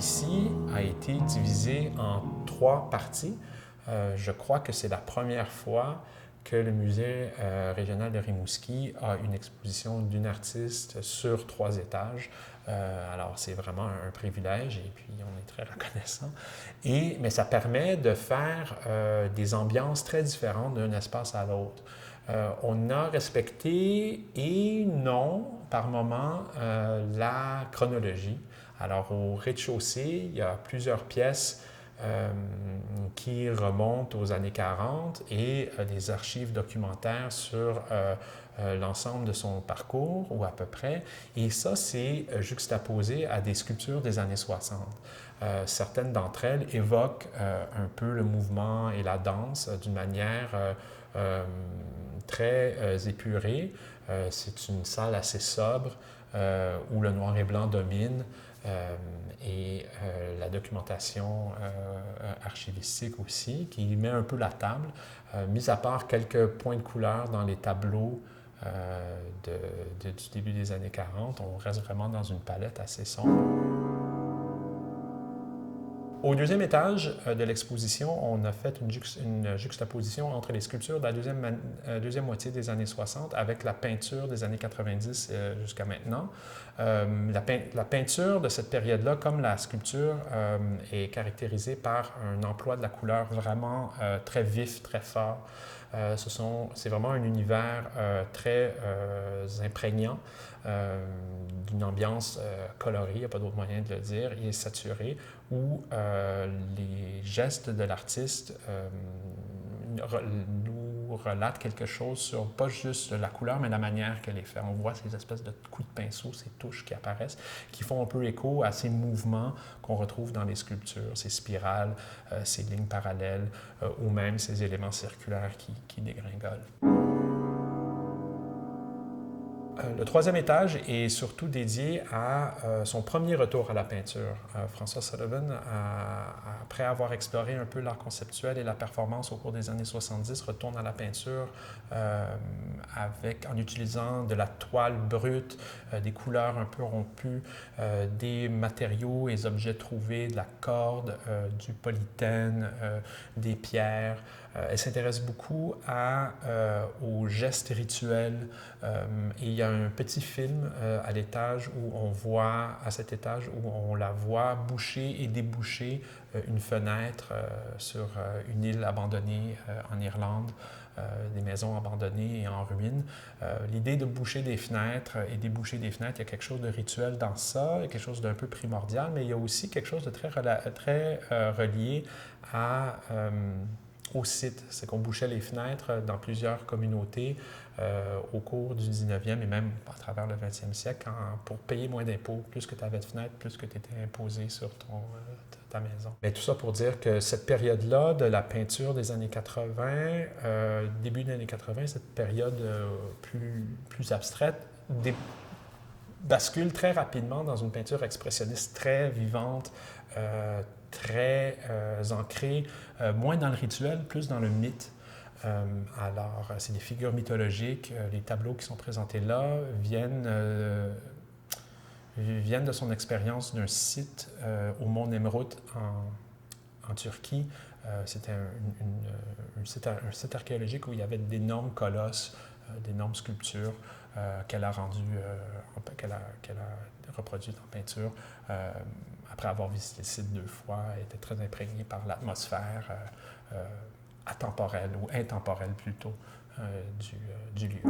ici a été divisé en 3 parties. Je crois que c'est la première fois que le musée régional de Rimouski a une exposition d'une artiste sur 3 étages. Alors, c'est vraiment un privilège et puis on est très reconnaissant. Mais ça permet de faire des ambiances très différentes d'un espace à l'autre. On a respecté et non, par moment, la chronologie. Alors, au rez-de-chaussée, il y a plusieurs pièces qui remontent aux années 40 et des archives documentaires sur l'ensemble de son parcours, ou à peu près. Et ça, c'est juxtaposé à des sculptures des années 60. Certaines d'entre elles évoquent un peu le mouvement et la danse d'une manière très épurée. C'est une salle assez sobre où le noir et blanc domine. Et la documentation archivistique aussi, qui met un peu la table, mis à part quelques points de couleur dans les tableaux du début des années 40, on reste vraiment dans une palette assez sombre. Au deuxième étage de l'exposition, on a fait une juxtaposition entre les sculptures de la deuxième moitié des années 60 avec la peinture des années 90 jusqu'à maintenant. La peinture de cette période-là, comme la sculpture, est caractérisée par un emploi de la couleur vraiment très vif, très fort. C'est vraiment un univers très imprégnant, d'une ambiance colorée, il n'y a pas d'autre moyen de le dire, et saturée, où les gestes de l'artiste nous relatent quelque chose sur pas juste la couleur, mais la manière qu'elle est faite. On voit ces espèces de coups de pinceau, ces touches qui apparaissent, qui font un peu écho à ces mouvements qu'on retrouve dans les sculptures, ces spirales, ces lignes parallèles, ou même ces éléments circulaires qui dégringolent. Le troisième étage est surtout dédié à son premier retour à la peinture. François Sullivan, après avoir exploré un peu l'art conceptuel et la performance au cours des années 70, retourne à la peinture en utilisant de la toile brute, des couleurs un peu rompues, des matériaux et objets trouvés, de la corde, du polythène, des pierres. Elle s'intéresse beaucoup aux gestes rituels. Et il y a un petit film à l'étage à cet étage où on la voit boucher et déboucher une fenêtre sur une île abandonnée en Irlande, des maisons abandonnées et en ruine. L'idée de boucher des fenêtres et déboucher des fenêtres, il y a quelque chose de rituel dans ça, il y a quelque chose d'un peu primordial, mais il y a aussi quelque chose de très relié au site. C'est qu'on bouchait les fenêtres dans plusieurs communautés au cours du 19e et même à travers le 20e siècle pour payer moins d'impôts. Plus que tu avais de fenêtres, plus que tu étais imposé sur ta maison. Mais tout ça pour dire que cette période-là de la peinture des années 80, début des années 80, cette période plus abstraite, bascule très rapidement dans une peinture expressionniste très vivante, très ancrée, moins dans le rituel, plus dans le mythe. Alors, c'est des figures mythologiques. Les tableaux qui sont présentés là viennent de son expérience d'un site au mont Nemrut en Turquie. C'était un site archéologique où il y avait d'énormes colosses, d'énormes sculptures qu'elle a reproduites en peinture. Après avoir visité le site 2 fois, elle était très imprégnée par l'atmosphère atemporelle ou intemporelle plutôt du lieu.